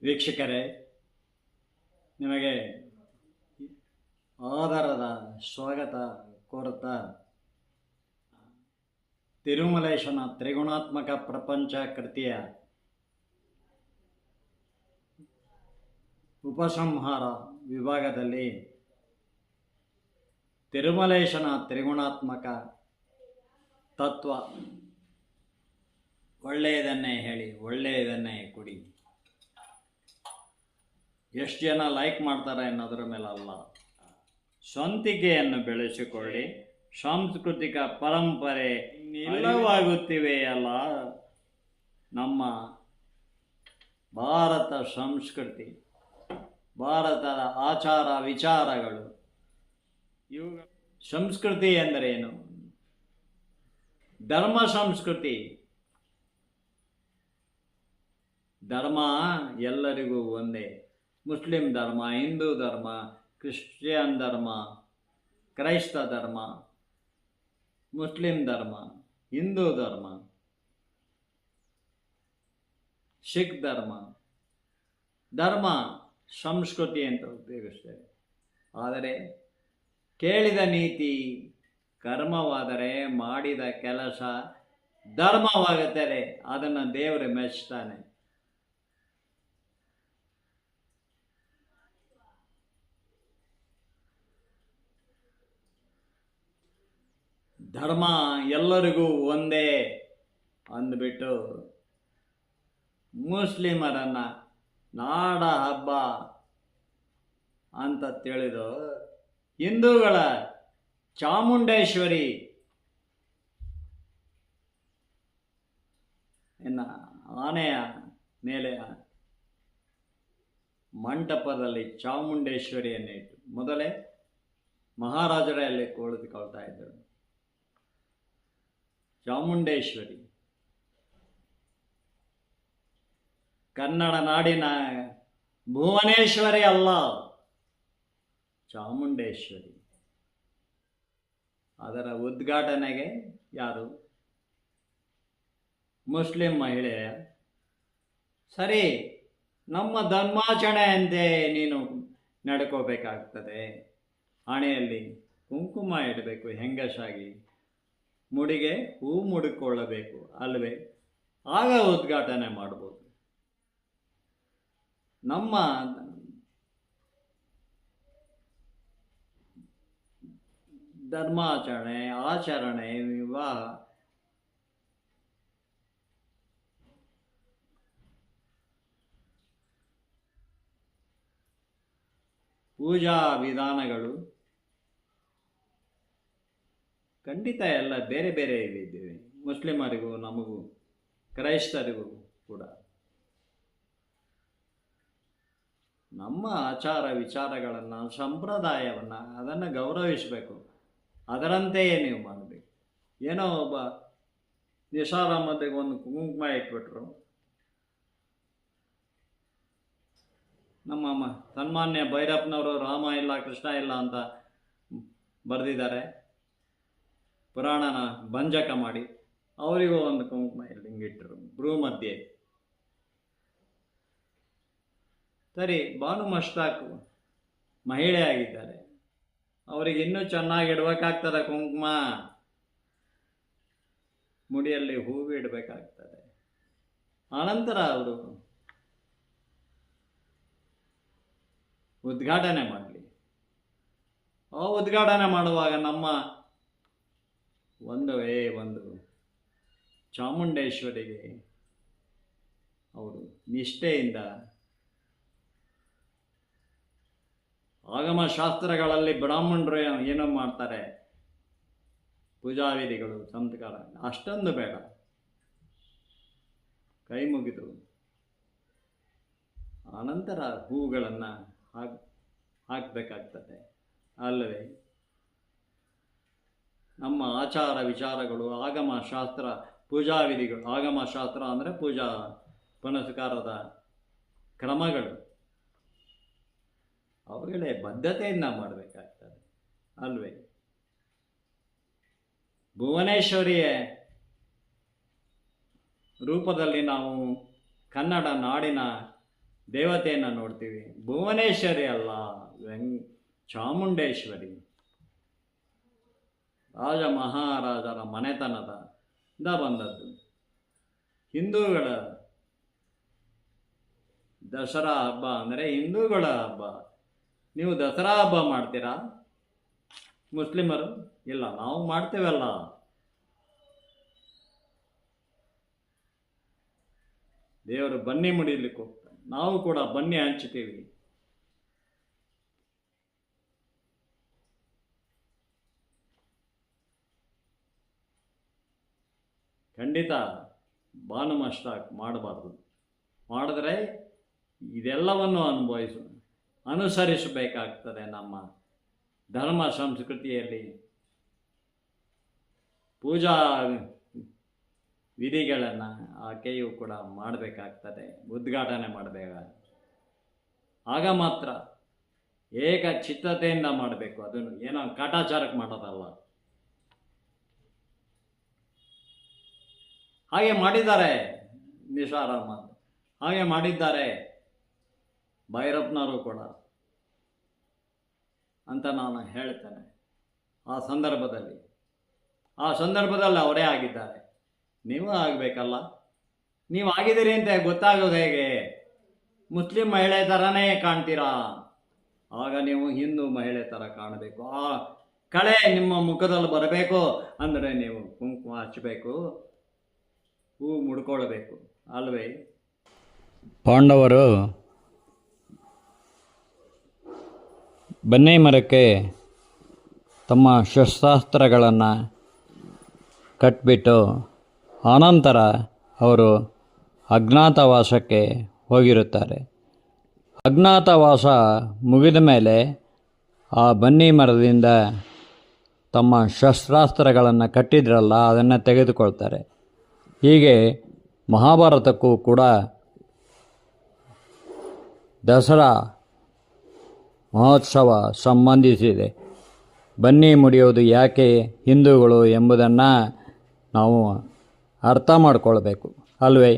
ವೀಕ್ಷಕರೇ, ನಿಮಗೆ ಆದರದ ಸ್ವಾಗತ ಕೋರುತ್ತಾ ತಿರುಮಲೇಶನ ತ್ರಿಗುಣಾತ್ಮಕ ಪ್ರಪಂಚ ಕೃತಿಯ ಉಪಸಂಹಾರ ವಿಭಾಗದಲ್ಲಿ ತಿರುಮಲೇಶನ ತ್ರಿಗುಣಾತ್ಮಕ ತತ್ವ, ಒಳ್ಳೆಯದನ್ನೇ ಹೇಳಿ ಒಳ್ಳೆಯದನ್ನೇ ಕೊಡಿ, ಎಷ್ಟು ಜನ ಲೈಕ್ ಮಾಡ್ತಾರೆ ಅನ್ನೋದರ ಮೇಲಲ್ಲ, ಸ್ವಂತಿಕೆಯನ್ನು ಬೆಳೆಸಿಕೊಳ್ಳಿ, ಸಾಂಸ್ಕೃತಿಕ ಪರಂಪರೆ ಇಲ್ಲವಾಗುತ್ತಿವೆಯಲ್ಲ. ನಮ್ಮ ಭಾರತ ಸಂಸ್ಕೃತಿ, ಭಾರತದ ಆಚಾರ ವಿಚಾರಗಳು, ಇವುಗಳ ಸಂಸ್ಕೃತಿ ಎಂದರೇನು? ಧರ್ಮ ಸಂಸ್ಕೃತಿ. ಧರ್ಮ ಎಲ್ಲರಿಗೂ ಒಂದೇ. ಮುಸ್ಲಿಂ ಧರ್ಮ, ಹಿಂದೂ ಧರ್ಮ, ಕ್ರಿಶ್ಚಿಯನ್ ಧರ್ಮ, ಕ್ರೈಸ್ತ ಧರ್ಮ, ಮುಸ್ಲಿಂ ಧರ್ಮ, ಹಿಂದೂ ಧರ್ಮ, ಸಿಖ್ ಧರ್ಮ, ಧರ್ಮ ಸಂಸ್ಕೃತಿ ಅಂತ ಉಪಯೋಗಿಸ್ತೇವೆ. ಆದರೆ ಕೇಳಿದ ನೀತಿ ಕರ್ಮವಾದರೆ, ಮಾಡಿದ ಕೆಲಸ ಧರ್ಮವಾಗುತ್ತದೆ. ಅದನ್ನು ದೇವರು ಮೆಚ್ತಾನೆ. ಧರ್ಮ ಎಲ್ಲರಿಗೂ ಒಂದೇ ಅಂದ್ಬಿಟ್ಟು ಮುಸ್ಲಿಮರನ್ನು ನಾಡ ಹಬ್ಬ ಅಂತ ತಿಳಿದು ಹಿಂದೂಗಳ ಚಾಮುಂಡೇಶ್ವರಿ ಆನೆಯ ಮೇಲೆ ಮಂಟಪದಲ್ಲಿ ಚಾಮುಂಡೇಶ್ವರಿಯನ್ನು ಇಟ್ಟು, ಮೊದಲೇ ಮಹಾರಾಜರೇ ಅಲ್ಲಿ ಕುಳಿತುಕೊಳ್ತಾ ಇದ್ದರು. ಚಾಮುಂಡೇಶ್ವರಿ ಕನ್ನಡ ನಾಡಿನ ಭುವನೇಶ್ವರಿ ಅಲ್ಲ, ಚಾಮುಂಡೇಶ್ವರಿ. ಅದರ ಉದ್ಘಾಟನೆಗೆ ಯಾರು? ಮುಸ್ಲಿಂ ಮಹಿಳೆಯ. ಸರಿ, ನಮ್ಮ ಧರ್ಮಾಚರಣೆಯಂತೆ ನೀನು ನಡ್ಕೋಬೇಕಾಗ್ತದೆ. ಹಣೆಯಲ್ಲಿ ಕುಂಕುಮ ಇಡಬೇಕು, ಹೆಂಗಸಾಗಿ ಮುಡಿಗೆ ಹೂ ಮುಡಿಕೊಳ್ಳಬೇಕು ಅಲ್ವೇ? ಆಗ ಉದ್ಘಾಟನೆ ಮಾಡ್ಬೋದು. ನಮ್ಮ ಧರ್ಮಾಚರಣೆ, ಆಚರಣೆ, ವಿವಾಹ, ಪೂಜಾ ವಿಧಾನಗಳು ಖಂಡಿತ ಎಲ್ಲ ಬೇರೆ ಬೇರೆ ಇದ್ದೇವೆ. ಮುಸ್ಲಿಮರಿಗೂ ನಮಗೂ ಕ್ರೈಸ್ತರಿಗೂ ಕೂಡ ನಮ್ಮ ಆಚಾರ ವಿಚಾರಗಳನ್ನು, ಸಂಪ್ರದಾಯವನ್ನು, ಅದನ್ನು ಗೌರವಿಸಬೇಕು. ಅದರಂತೆಯೇ ನೀವು ಮಾಡಬೇಕು. ಏನೋ ಒಬ್ಬ ನಿಸಾರ ಮಧ್ಯೆ ಒಂದು ಕುಂಕುಮ ಇಟ್ಬಿಟ್ರು, ನಮ್ಮ ಸನ್ಮಾನ್ಯ ಭೈರಪ್ಪನವರು ರಾಮ ಇಲ್ಲ ಕೃಷ್ಣ ಇಲ್ಲ ಅಂತ ಬರೆದಿದ್ದಾರೆ, ಪುರಾಣನ ಭಂಜಕ ಮಾಡಿ ಅವರಿಗೂ ಒಂದು ಕುಂಕುಮ ಹಿಂಗಿಟ್ಟರು ಭ್ರೂ ಮಧ್ಯೆ. ಸರಿ, ಬಾನು ಮಸ್ತಾಕ್ ಮಹಿಳೆ ಆಗಿದ್ದಾರೆ, ಅವರಿಗೆ ಇನ್ನೂ ಚೆನ್ನಾಗಿ ಇಡಬೇಕಾಗ್ತದೆ ಕುಂಕುಮ, ಮುಡಿಯಲ್ಲಿ ಹೂವು ಇಡಬೇಕಾಗ್ತದೆ. ಆನಂತರ ಅವರು ಉದ್ಘಾಟನೆ ಮಾಡಲಿ. ಆ ಉದ್ಘಾಟನೆ ಮಾಡುವಾಗ ನಮ್ಮ ಒಂದು ಚಾಮುಂಡೇಶ್ವರಿಗೆ ಅವರು ನಿಷ್ಠೆಯಿಂದ, ಆಗಮಶಾಸ್ತ್ರಗಳಲ್ಲಿ ಬ್ರಾಹ್ಮಣರು ಏನೋ ಮಾಡ್ತಾರೆ, ಪೂಜಾವಿಧಿಗಳು, ಸಂಸ್ಕಾರ, ಅಷ್ಟೊಂದು ಬೇಡ. ಕೈ ಮುಗಿದು ಆನಂತರ ಹೂಗಳನ್ನು ಹಾಕಬೇಕಾಗ್ತದೆ ಅಲ್ಲವೇ? ನಮ್ಮ ಆಚಾರ ವಿಚಾರಗಳು, ಆಗಮಶಾಸ್ತ್ರ, ಪೂಜಾವಿಧಿಗಳು, ಆಗಮಶಾಸ್ತ್ರ ಅಂದರೆ ಪೂಜಾ ಪುನಸ್ಕಾರದ ಕ್ರಮಗಳು, ಅವುಗಳೇ ಬದ್ಧತೆಯಿಂದ ಮಾಡಬೇಕಾಗ್ತದೆ ಅಲ್ವೇ? ಭುವನೇಶ್ವರಿಯ ರೂಪದಲ್ಲಿ ನಾವು ಕನ್ನಡ ನಾಡಿನ ದೇವತೆಯನ್ನು ನೋಡ್ತೀವಿ. ಭುವನೇಶ್ವರಿ ಅಲ್ಲ, ಚಾಮುಂಡೇಶ್ವರಿ. ರಾಜ ಮಹಾರಾಜರ ಮನೆತನದಿಂದ ಬಂದದ್ದು. ಹಿಂದೂಗಳ ದಸರಾ ಹಬ್ಬ ಅಂದರೆ ಹಿಂದೂಗಳ ಹಬ್ಬ. ನೀವು ದಸರಾ ಹಬ್ಬ ಮಾಡ್ತೀರಾ? ಮುಸ್ಲಿಮರು ಇಲ್ಲ, ನಾವು ಮಾಡ್ತೇವಲ್ಲ. ದೇವರು ಬನ್ನಿ ಮುಡಿಲಿಕ್ಕೆ ಹೋಗ್ತಾರೆ, ನಾವು ಕೂಡ ಬನ್ನಿ ಹಂಚ್ತೀವಿ. ಖಂಡಿತ ಬಾನು ಮಸ್ತಾಕ್ ಮಾಡಬಾರ್ದು. ಮಾಡಿದ್ರೆ ಇದೆಲ್ಲವನ್ನು ಅನುಸರಿಸಬೇಕಾಗ್ತದೆ. ನಮ್ಮ ಧರ್ಮ ಸಂಸ್ಕೃತಿಯಲ್ಲಿ ಪೂಜಾ ವಿಧಿಗಳನ್ನು ಆಕೆಯೂ ಕೂಡ ಮಾಡಬೇಕಾಗ್ತದೆ, ಉದ್ಘಾಟನೆ ಮಾಡಬೇಕಾಗ್ತದೆ. ಆಗ ಮಾತ್ರ ಏಕ ಚಿತ್ತತೆಯಿಂದ ಮಾಡಬೇಕು. ಅದನ್ನು ಏನೋ ಕಾಟಾಚಾರಕ್ಕೆ ಮಾಡೋದಲ್ಲ. ಹಾಗೆ ಮಾಡಿದ್ದಾರೆ ನಿಸಾರ್ ಅಹಮದ್, ಹಾಗೆ ಮಾಡಿದ್ದಾರೆ ಭೈರಪ್ಪನವರು ಕೂಡ ಅಂತ ನಾನು ಹೇಳ್ತೇನೆ. ಆ ಸಂದರ್ಭದಲ್ಲಿ ಅವರೇ ಆಗಿದ್ದಾರೆ. ನೀವು ಆಗಬೇಕಲ್ಲ. ನೀವು ಆಗಿದ್ದೀರಿ ಅಂತ ಗೊತ್ತಾಗೋದು ಹೇಗೆ? ಮುಸ್ಲಿಂ ಮಹಿಳೆ ಥರನೇ ಕಾಣ್ತೀರಾ, ಆಗ ನೀವು ಹಿಂದೂ ಮಹಿಳೆ ಥರ ಕಾಣಬೇಕು. ಆ ಕಳೆ ನಿಮ್ಮ ಮುಖದಲ್ಲಿ ಬರಬೇಕು ಅಂದರೆ ನೀವು ಕುಂಕುಮ ಹಚ್ಚಬೇಕು, ಹೂ ಮುಡ್ಕೊಳ್ಬೇಕು ಅಲ್ವೇ? ಪಾಂಡವರು ಬನ್ನಿ ಮರಕ್ಕೆ ತಮ್ಮ ಶಸ್ತ್ರಾಸ್ತ್ರಗಳನ್ನು ಕಟ್ಟಿಬಿಟ್ಟು ಆನಂತರ ಅವರು ಅಜ್ಞಾತವಾಸಕ್ಕೆ ಹೋಗಿರುತ್ತಾರೆ. ಅಜ್ಞಾತವಾಸ ಮುಗಿದ ಮೇಲೆ ಆ ಬನ್ನಿ ಮರದಿಂದ ತಮ್ಮ ಶಸ್ತ್ರಾಸ್ತ್ರಗಳನ್ನು ಕಟ್ಟಿದ್ರಲ್ಲ ಅದನ್ನು ತೆಗೆದುಕೊಳ್ತಾರೆ. ಹೀಗೆ ಮಹಾಭಾರತಕ್ಕೂ ಕೂಡ ದಸರಾ ಮಹೋತ್ಸವ ಸಂಬಂಧಿಸಿದೆ. ಬನ್ನಿ ಮುಡಿಯೋದು ಯಾಕೆ ಹಿಂದೂಗಳು ಎಂಬುದನ್ನು ನಾವು ಅರ್ಥ ಮಾಡಿಕೊಳ್ಬೇಕು ಅಲ್ವೇ?